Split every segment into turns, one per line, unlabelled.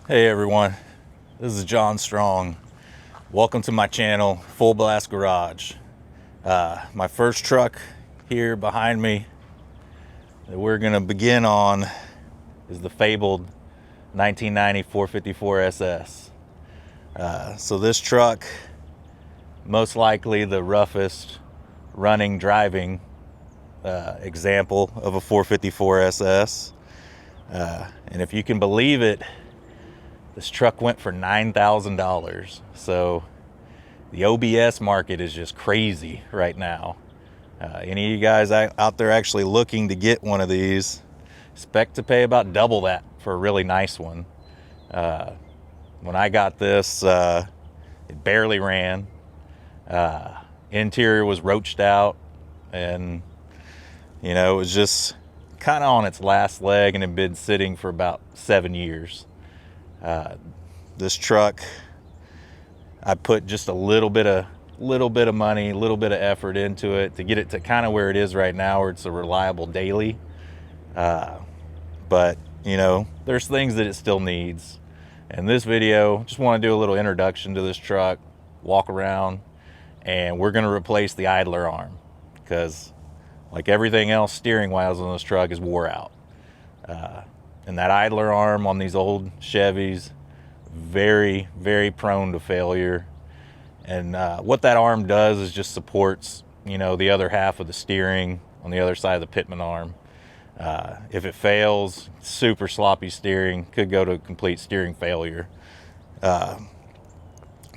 Hey everyone, this is John Strong. Welcome to my channel, Full Blast Garage. My first truck here behind me that we're gonna begin on is the fabled 1990 454 SS. So this truck, most likely the roughest running, driving example of a 454 SS. And if you can believe it, this truck went for $9,000. So the OBS market is just crazy right now. Any of you guys out there actually looking to get one of these, expect to pay about double that for a really nice one. When I got this, it barely ran. Interior was roached out, and it was just kind of on its last leg and had been sitting for about 7 years. This truck, I put just a little bit of money, a little bit of effort into it to get it to kind of where it is right now, where it's a reliable daily. But there's things that it still needs. And this video, just want to do a little introduction to this truck, walk around, and we're going to replace the idler arm because, like everything else, steering wheels on this truck is wore out. And that idler arm on these old Chevys, very, very prone to failure. And what that arm does is just supports, the other half of the steering on the other side of the pitman arm. If it fails, super sloppy steering, could go to complete steering failure. But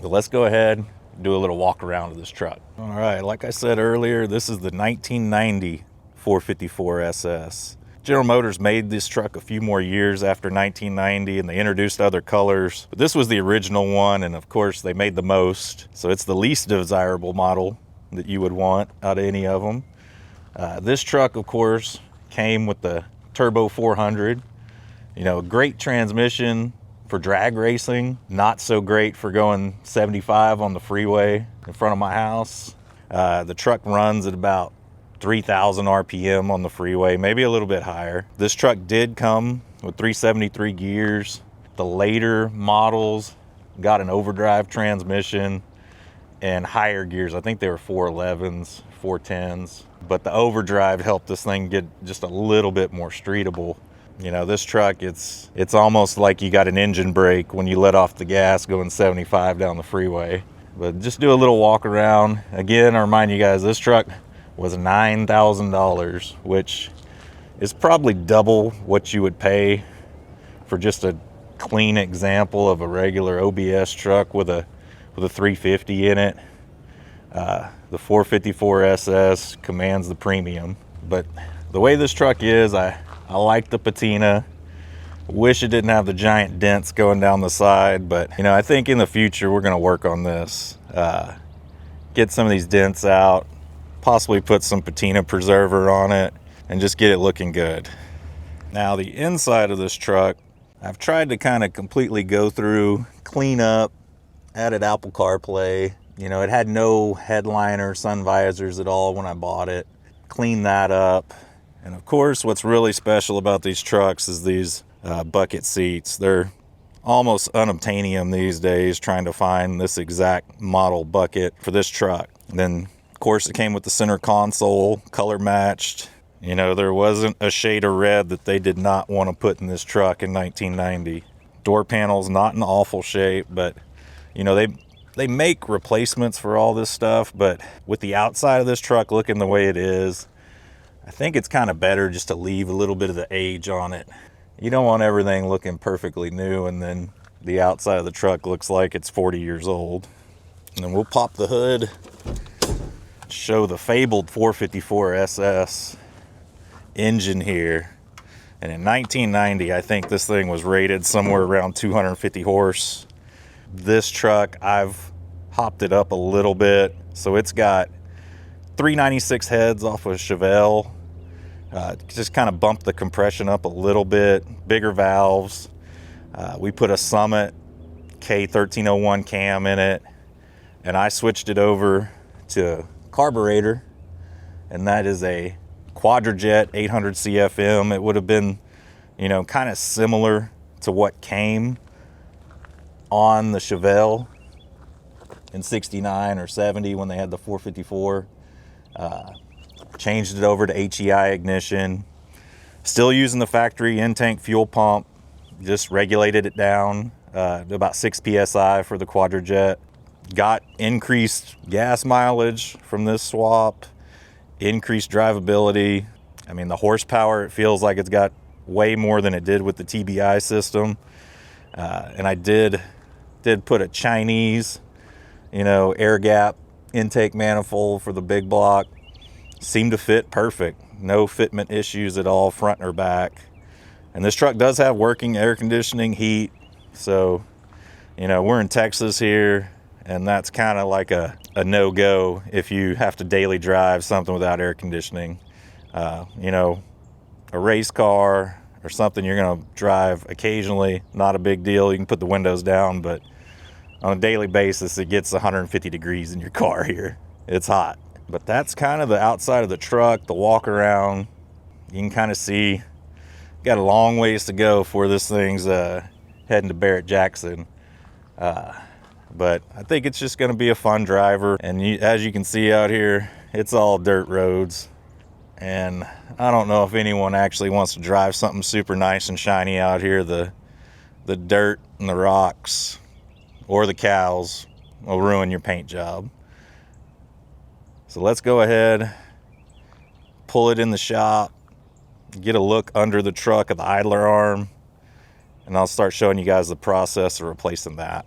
let's go ahead and do a little walk around of this truck. All right, like I said earlier, this is the 1990 454 SS. General Motors made this truck a few more years after 1990, and they introduced other colors. But this was the original one, and of course they made the most. So it's the least desirable model that you would want out of any of them. This truck, of course, came with the Turbo 400. A great transmission for drag racing, not so great for going 75 on the freeway in front of my house. The truck runs at about 3,000 RPM on the freeway, maybe a little bit higher. This truck did come with 373 gears. The later models got an overdrive transmission and higher gears. I think they were 411s, 410s, but the overdrive helped this thing get just a little bit more streetable. This truck, it's almost like you got an engine brake when you let off the gas going 75 down the freeway. But just do a little walk around. Again, I remind you guys, this truck was $9,000, which is probably double what you would pay for just a clean example of a regular OBS truck with a 350 in it. The 454 SS commands the premium, but the way this truck is, I like the patina. Wish it didn't have the giant dents going down the side, but I think in the future we're going to work on this, get some of these dents out, possibly put some patina preserver on it, and just get it looking good. Now the inside of this truck, I've tried to kind of completely go through, clean up, added Apple CarPlay. It had no headliner, sun visors at all when I bought it. Clean that up. And of course, what's really special about these trucks is these bucket seats. They're almost unobtainium these days, trying to find this exact model bucket for this truck. And then of course, it came with the center console, color matched. There wasn't a shade of red that they did not want to put in this truck in 1990. Door panels, not in awful shape, but they make replacements for all this stuff. But with the outside of this truck looking the way it is, I think it's kind of better just to leave a little bit of the age on it. You don't want everything looking perfectly new and then the outside of the truck looks like it's 40 years old. And then we'll pop the hood, show the fabled 454 SS engine here. And in 1990, I think this thing was rated somewhere around 250 horse. This truck, I've hopped it up a little bit. So it's got 396 heads off of Chevy. Just kind of bumped the compression up a little bit, bigger valves. We put a Summit K1301 cam in it, and I switched it over to carburetor, and that is a Quadrajet 800 CFM. It would have been, kind of similar to what came on the Chevelle in 69 or 70 when they had the 454. Changed it over to HEI ignition. Still using the factory in-tank fuel pump. Just regulated it down to about 6 psi for the Quadrajet. Got increased gas mileage from this swap, increased drivability. I mean, the horsepower, it feels like it's got way more than it did with the TBI system. And I did put a Chinese, air gap intake manifold for the big block. Seemed to fit perfect. No fitment issues at all, front or back. And this truck does have working air conditioning, heat. So, we're in Texas here, and that's kind of like a no-go if you have to daily drive something without air conditioning. A race car or something you're going to drive occasionally, not a big deal. You can put the windows down, but on a daily basis, it gets 150 degrees in your car here. It's hot. But that's kind of the outside of the truck, the walk around. You can kind of see, got a long ways to go before this thing's heading to Barrett-Jackson. But I think it's just going to be a fun driver. And as you can see out here, it's all dirt roads. And I don't know if anyone actually wants to drive something super nice and shiny out here. The dirt and the rocks or the cows will ruin your paint job. So let's go ahead, pull it in the shop, get a look under the truck at the idler arm, and I'll start showing you guys the process of replacing that.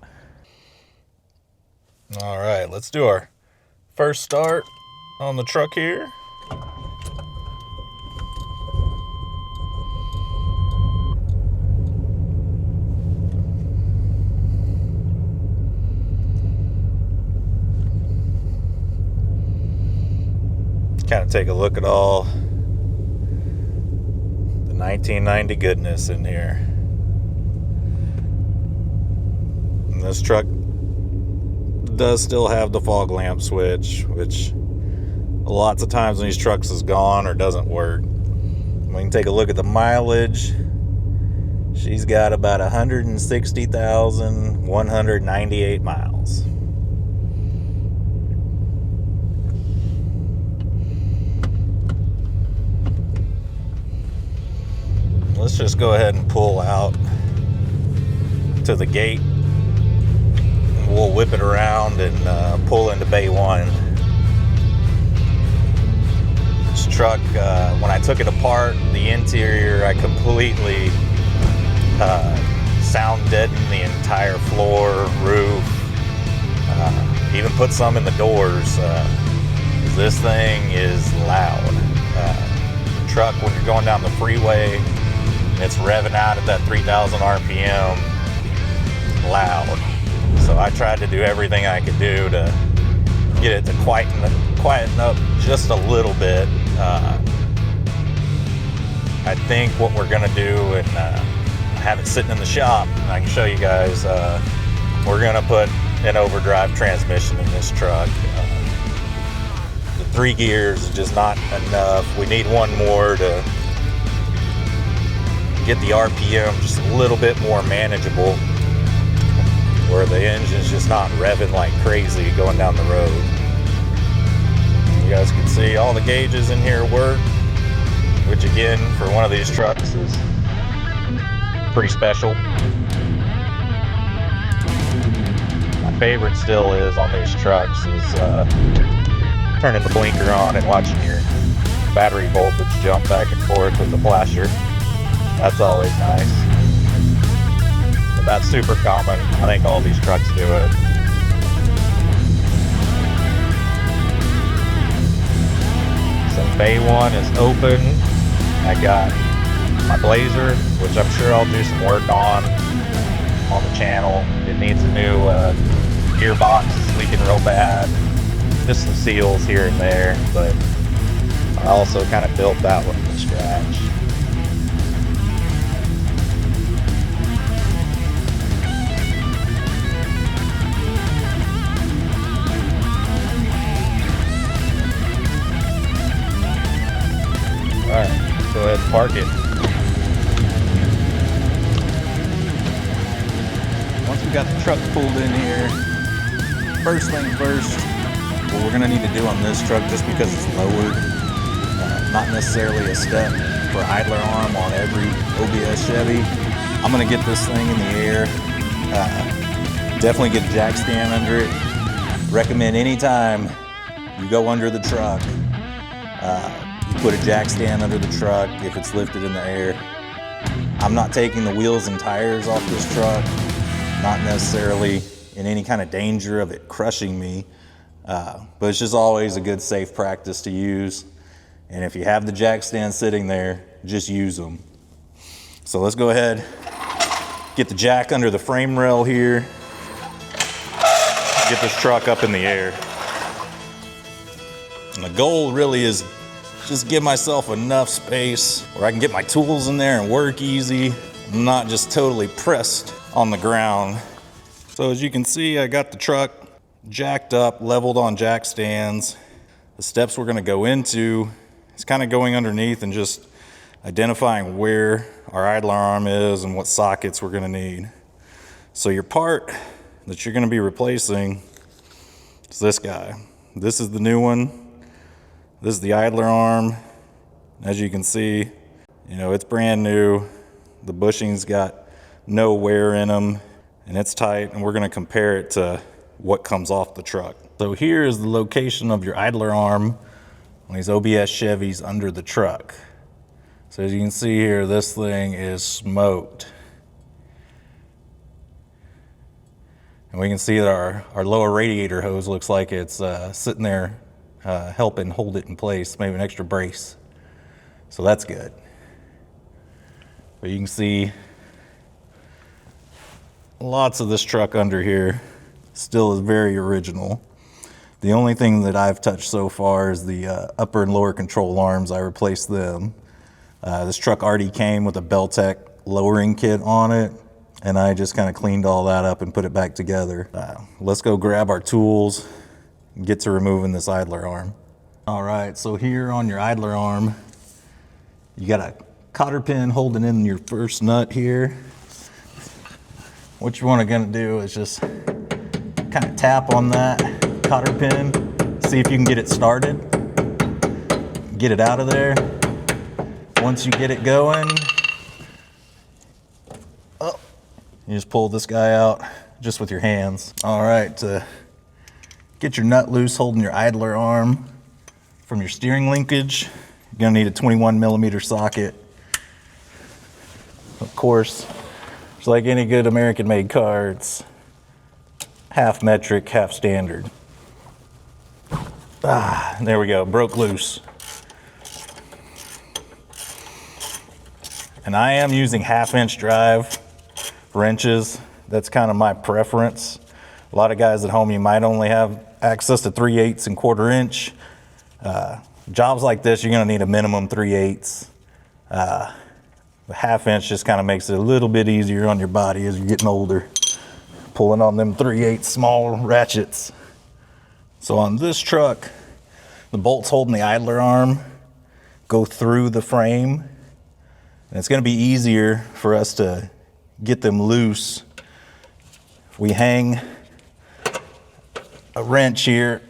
All right, let's do our first start on the truck here. Kind of take a look at all the 1990 goodness in here. And this truck does still have the fog lamp switch, which lots of times when these trucks is gone or doesn't work. We can take a look at the mileage. She's got about 160,198 miles. Let's just go ahead and pull out to the gate. We'll whip it around and pull into Bay 1. This truck, when I took it apart, the interior, I completely sound deadened the entire floor, roof, even put some in the doors. This thing is loud. The truck, when you're going down the freeway, it's revving out at that 3,000 RPM, loud. So I tried to do everything I could do to get it to quieten up just a little bit. I think what we're gonna do, and have it sitting in the shop, and I can show you guys, we're gonna put an overdrive transmission in this truck. The 3 gears is just not enough. We need one more to get the RPM just a little bit more manageable, where the engine's just not revving like crazy going down the road. You guys can see all the gauges in here work, which again, for one of these trucks is pretty special. My favorite still is on these trucks is turning the blinker on and watching your battery voltage jump back and forth with the flasher. That's always nice. But that's super common. I think all these trucks do it. So Bay 1 is open. I got my Blazer, which I'm sure I'll do some work on the channel. It needs a new gearbox. It's leaking real bad. Just some seals here and there, but I also kind of built that one from scratch. Alright, let's go ahead and park it. once we got the truck pulled in here, first thing first, what we're gonna need to do on this truck, just because it's lowered, not necessarily a step for idler arm on every OBS Chevy, I'm gonna get this thing in the air, definitely get a jack stand under it. Recommend anytime you go under the truck, you put a jack stand under the truck if it's lifted in the air. I'm not taking the wheels and tires off this truck, not necessarily in any kind of danger of it crushing me, but it's just always a good safe practice to use. And if you have the jack stand sitting there, just use them. So let's go ahead, get the jack under the frame rail here, get this truck up in the air. And the goal really is just give myself enough space where I can get my tools in there and work easy, not just totally pressed on the ground. So as you can see, I got the truck jacked up, leveled on jack stands. The steps we're gonna go into is kind of going underneath and just identifying where our idler arm is and what sockets we're gonna need. So your part that you're gonna be replacing is this guy. This is the new one. This is the idler arm. As you can see, you know, it's brand new. The bushing's got no wear in them and it's tight, and we're gonna compare it to what comes off the truck. So here is the location of your idler arm on these OBS Chevys under the truck. So as you can see here, this thing is smoked. And we can see that our lower radiator hose looks like it's sitting there helping hold it in place, maybe an extra brace. So that's good. But you can see lots of this truck under here still is very original. The only thing that I've touched so far is the upper and lower control arms. I replaced them. This truck already came with a Beltec lowering kit on it, and I just kind of cleaned all that up and put it back together. Let's go grab our tools and get to removing this idler arm. All right, so here on your idler arm, you got a cotter pin holding in your first nut here. What you want to gonna do is just kind of tap on that cotter pin, see if you can get it started, get it out of there. Once you get it going, you just pull this guy out just with your hands. All right, to get your nut loose holding your idler arm from your steering linkage, you're gonna need a 21mm socket. Of course, it's like any good American-made car, it's half metric, half standard. There we go, broke loose. And I am using 1/2-inch drive wrenches. That's kind of my preference. A lot of guys at home, you might only have access to 3/8 and 1/4 inch. Jobs like this, you're gonna need a minimum 3/8. The 1/2-inch just kind of makes it a little bit easier on your body as you're getting older, pulling on them 3/8 small ratchets. So on this truck, the bolts holding the idler arm go through the frame, and it's going to be easier for us to get them loose. If we hang a wrench here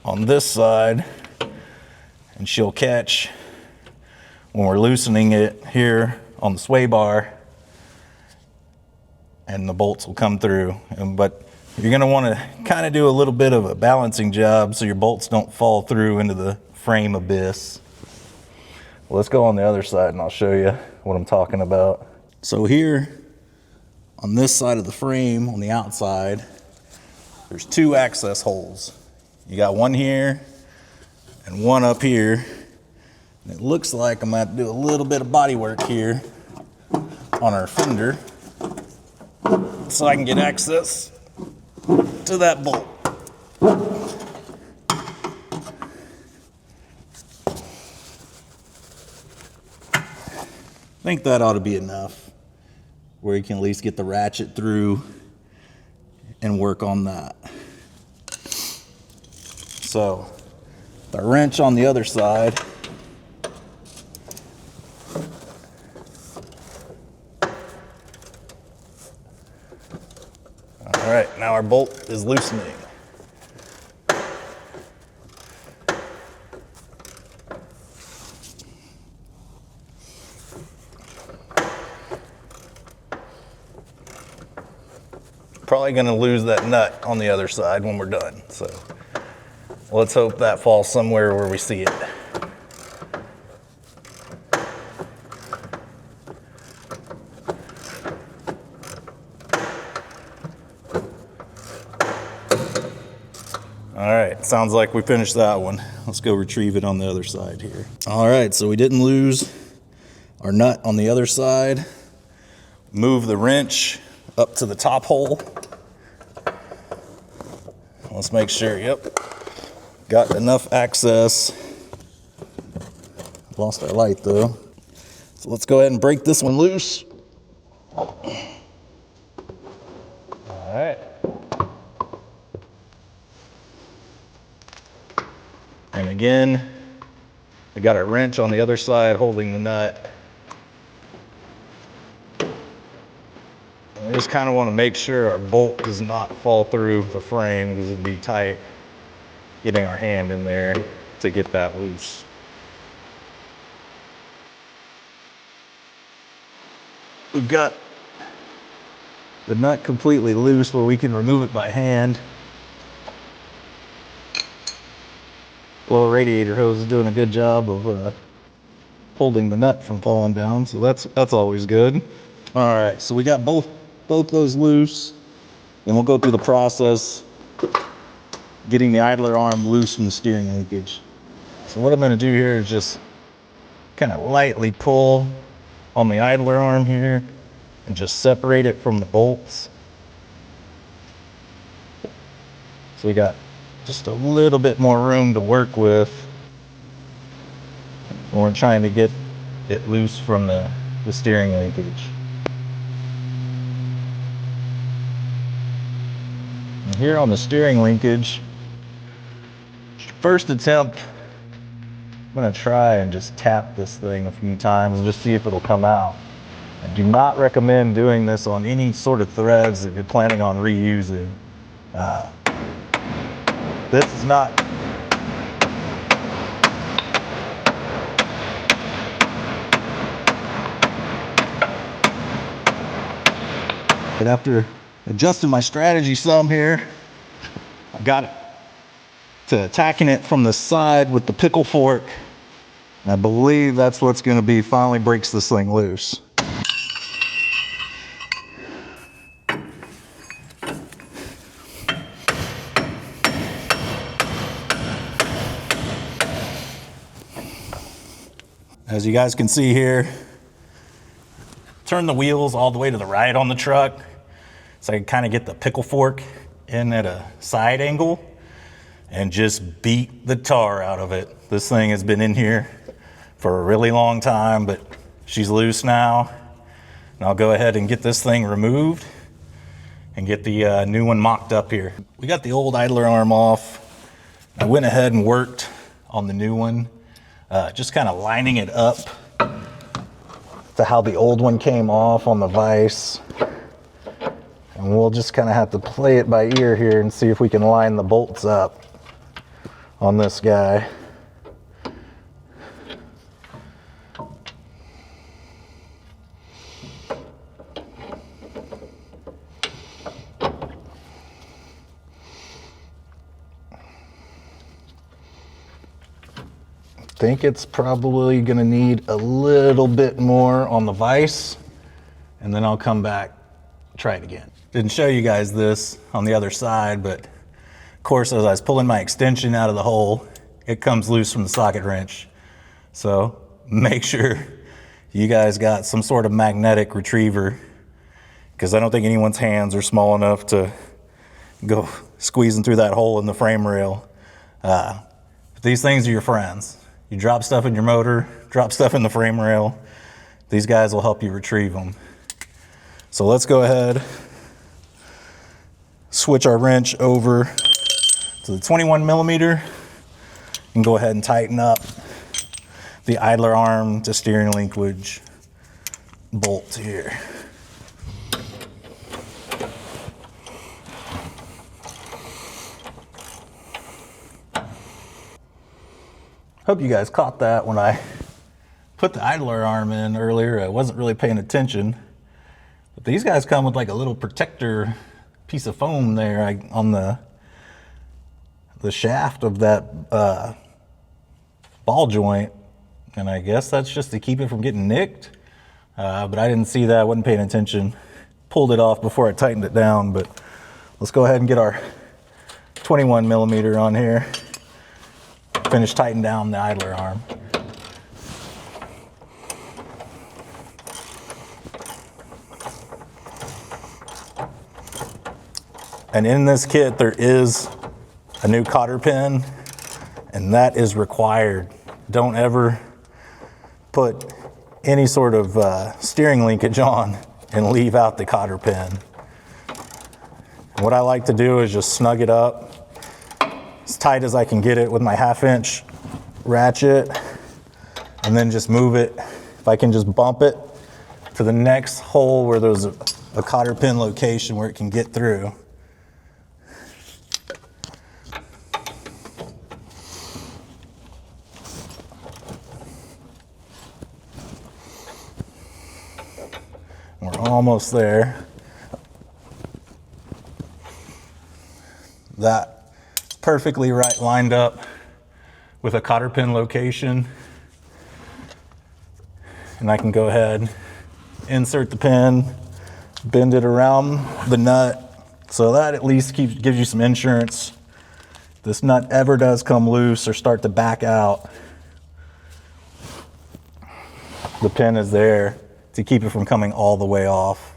on this side, and she'll catch when we're loosening it here on the sway bar, and the bolts will come through. But you're going to want to kind of do a little bit of a balancing job so your bolts don't fall through into the frame abyss. Well, let's go on the other side and I'll show you what I'm talking about. So here on this side of the frame, on the outside, there's 2 access holes. You got one here and one up here. And it looks like I'm going to have to do a little bit of body work here on our fender so I can get access to that bolt. I think that ought to be enough where you can at least get the ratchet through and work on that. So the wrench on the other side, All right, now our bolt is loosening. Probably gonna lose that nut on the other side when we're done. So let's hope that falls somewhere where we see it. All right, sounds like we finished that one. Let's go retrieve it on the other side here. All right, so we didn't lose our nut on the other side. Move the wrench up to the top hole. Let's make sure, yep, got enough access. Lost our light though. So let's go ahead and break this one loose. All right. And again, we got our wrench on the other side holding the nut. I just kind of want to make sure our bolt does not fall through the frame because it'd be tight getting our hand in there to get that loose. We've got the nut completely loose where we can remove it by hand. Little radiator hose is doing a good job of holding the nut from falling down, so that's always good. All right, so we got both those loose, and we'll go through the process getting the idler arm loose from the steering linkage. So what I'm going to do here is just kind of lightly pull on the idler arm here and just separate it from the bolts. So we got just a little bit more room to work with when we're trying to get it loose from the steering linkage. And here on the steering linkage, first attempt, I'm going to try and just tap this thing a few times and just see if it'll come out. I do not recommend doing this on any sort of threads that you're planning on reusing. This is not but after adjusting my strategy some here, I got it to attacking it from the side with the pickle fork. And I believe that's what's going to be finally breaks this thing loose. As you guys can see here, turn the wheels all the way to the right on the truck so I can kind of get the pickle fork in at a side angle and just beat the tar out of it. This thing has been in here for a really long time, but she's loose now. And I'll go ahead and get this thing removed and get the new one mocked up here. We got the old idler arm off. I went ahead and worked on the new one, just kind of lining it up to how the old one came off on the vise. And we'll just kind of have to play it by ear here and see if we can line the bolts up on this guy. I think it's probably going to need a little bit more on the vise, and then I'll come back, try it again. Didn't show you guys this on the other side, but of course, as I was pulling my extension out of the hole, it comes loose from the socket wrench. So make sure you guys got some sort of magnetic retriever, because I don't think anyone's hands are small enough to go squeezing through that hole in the frame rail. These things are your friends. You drop stuff in your motor, drop stuff in the frame rail, these guys will help you retrieve them. So let's go ahead, switch our wrench over to the 21 millimeter and go ahead and tighten up the idler arm to steering linkage bolt here. Hope you guys caught that when I put the idler arm in earlier. I wasn't really paying attention. But these guys come with like a little protector piece of foam there on the shaft of that ball joint. And I guess that's just to keep it from getting nicked. But I didn't see that, I wasn't paying attention. Pulled it off before I tightened it down, but let's go ahead and get our 21 millimeter on here. Finish tightening down the idler arm. And in this kit, there is a new cotter pin, and that is required. Don't ever put any sort of steering linkage on and leave out the cotter pin. What I like to do is just snug it up as tight as I can get it with my 1/2 inch ratchet, and then just move it. If I can just bump it to the next hole where there's a cotter pin location where it can get through. We're almost there. That perfectly right lined up with a cotter pin location. And I can go ahead, insert the pin, bend it around the nut. So that at least gives you some insurance. If this nut ever does come loose or start to back out, the pin is there to keep it from coming all the way off.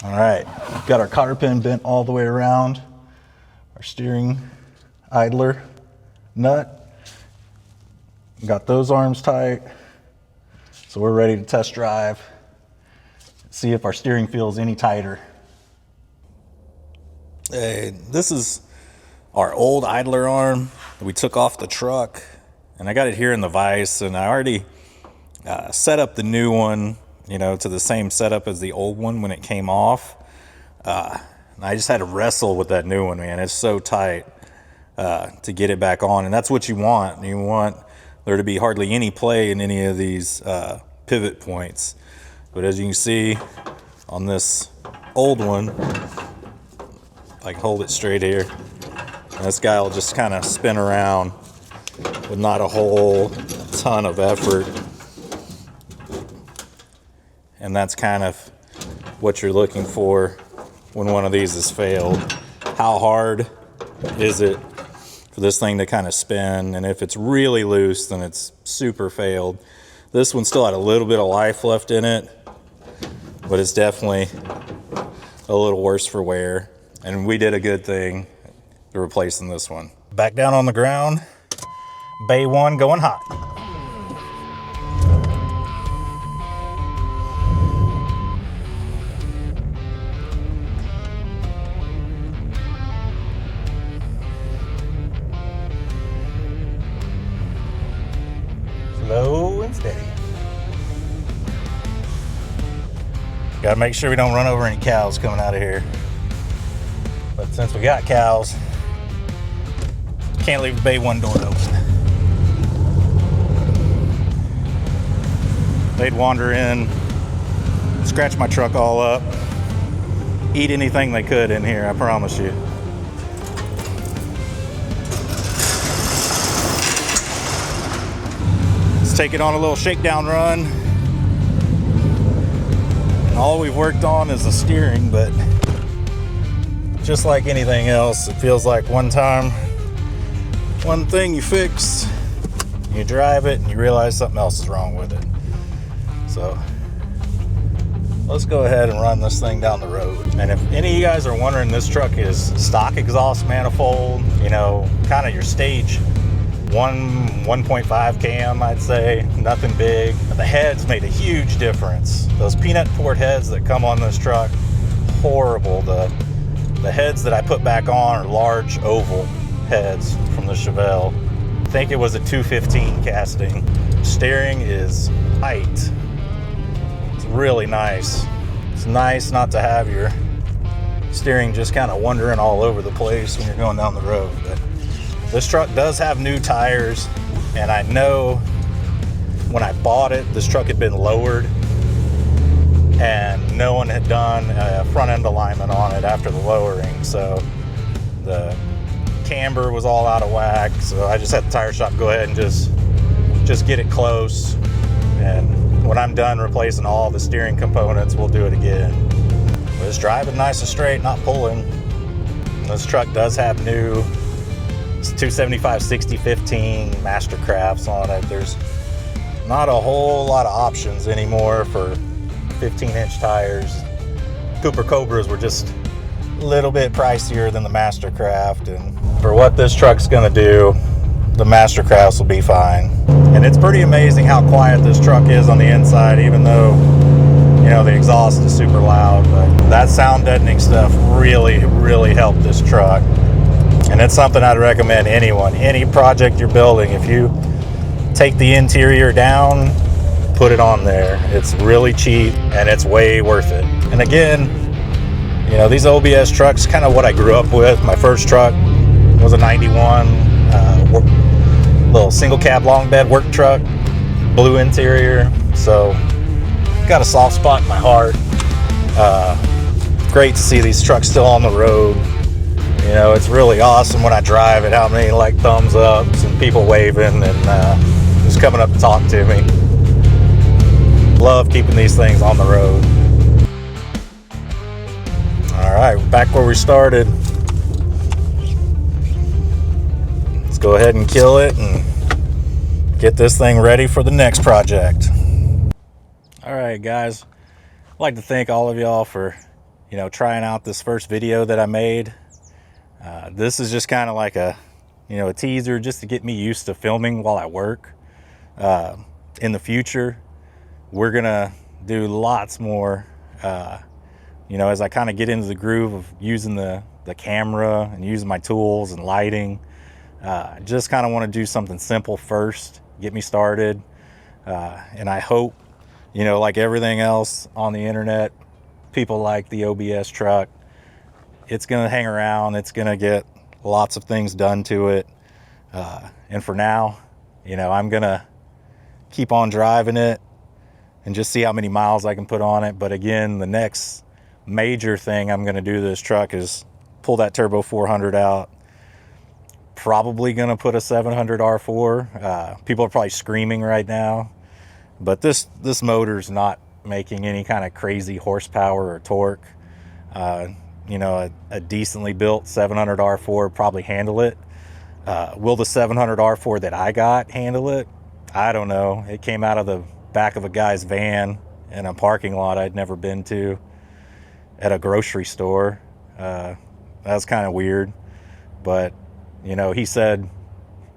All right, got our cotter pin bent all the way around our steering idler nut. Got those arms tight. So we're ready to test drive, see if our steering feels any tighter. Hey, this is our old idler arm that we took off the truck, and I got it here in the vise, and I already set up the new one, you know, to the same setup as the old one when it came off. And I just had to wrestle with that new one, man. It's so tight to get it back on, and that's what you want. You want there to be hardly any play in any of these pivot points. But as you can see on this old one, I can hold it straight here, and this guy will just kind of spin around with not a whole ton of effort. And that's kind of what you're looking for when one of these has failed. How hard is it for this thing to kind of spin? And if it's really loose, then it's super failed. This one still had a little bit of life left in it, but it's definitely a little worse for wear. And we did a good thing to replacing this one. Back down on the ground, bay 1 going hot. Slow and steady. Gotta make sure we don't run over any cows coming out of here. But since we got cows, can't leave the bay 1 door open. They'd wander in, scratch my truck all up, eat anything they could in here, I promise you. Let's take it on a little shakedown run. And all we've worked on is the steering, but just like anything else, it feels like one thing you fix, you drive it and you realize something else is wrong with it. So let's go ahead and run this thing down the road. And if any of you guys are wondering, this truck is stock exhaust manifold, you know, kind of your stage 1.5 cam, I'd say, nothing big. The heads made a huge difference. Those peanut port heads that come on this truck, horrible. The heads that I put back on are large oval heads from the Chevy. I think it was a 215 casting. Steering is tight. It's really nice. It's nice not to have your steering just kind of wandering all over the place when you're going down the road. But this truck does have new tires, and I know when I bought it, this truck had been lowered and no one had done a front end alignment on it after the lowering, so the camber was all out of whack. So I just had the tire shop go ahead and just get it close, and when I'm done replacing all the steering components, we'll do it again. But it's driving nice and straight, not pulling. This truck does have new 275 60/15 Mastercrafts on it. There's not a whole lot of options anymore for 15-inch tires. Cooper Cobras were just a little bit pricier than the Mastercraft, and for what this truck's gonna do, the Mastercrafts will be fine. And it's pretty amazing how quiet this truck is on the inside, even though, you know, the exhaust is super loud. But that sound deadening stuff really helped this truck. And it's something I'd recommend anyone, any project you're building. If you take the interior down, put it on there. It's really cheap and it's way worth it. And again, you know, these OBS trucks, kind of what I grew up with. My first truck was a 91 little single cab long bed work truck, blue interior. So got a soft spot in my heart. Great to see these trucks still on the road. You know, it's really awesome when I drive it, how many like thumbs ups and people waving and just coming up to talk to me. Love keeping these things on the road. All right, back where we started. Let's go ahead and kill it and get this thing ready for the next project. All right, guys, I'd like to thank all of y'all for, you know, trying out this first video that I made. This is just kind of like a, you know, a teaser just to get me used to filming while I work. In the future, we're gonna do lots more, you know, as I kind of get into the groove of using the camera and using my tools and lighting. Just kind of want to do something simple first, get me started. And I hope, you know, like everything else on the internet, people like the OBS truck. It's going to hang around. It's going to get lots of things done to it. And for now, you know, I'm going to keep on driving it and just see how many miles I can put on it. But again, the next major thing I'm going to do to this truck is pull that turbo 400 out. Probably going to put a 700 R4. People are probably screaming right now, but this motor's not making any kind of crazy horsepower or torque. You know, a decently built 700 R4 probably handle it. Will the 700 R4 that I got handle it? I don't know. It came out of the back of a guy's van in a parking lot I'd never been to at a grocery store. That's kind of weird, but you know, he said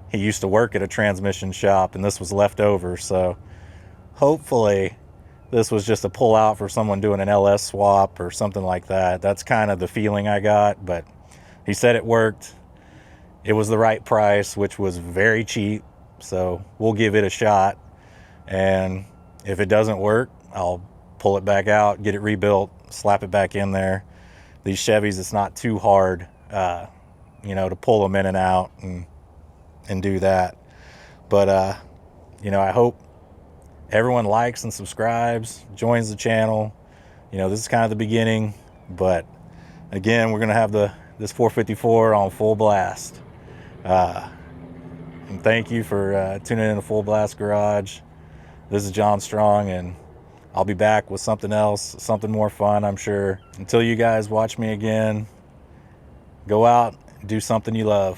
he used to work at a transmission shop and this was left over, so hopefully this was just a pull out for someone doing an LS swap or something like that. That's kind of the feeling I got, but he said it worked. It was the right price, which was very cheap, so we'll give it a shot. And if it doesn't work, I'll pull it back out, get it rebuilt, slap it back in there. These Chevys, it's not too hard, you know, to pull them in and out and do that. But, you know, I hope everyone likes and subscribes, joins the channel. You know, this is kind of the beginning, but again, we're going to have this 454 on full blast. And thank you for tuning in to Full Blast Garage. This is John Strong, and I'll be back with something else, something more fun, I'm sure. Until you guys watch me again, go out and do something you love.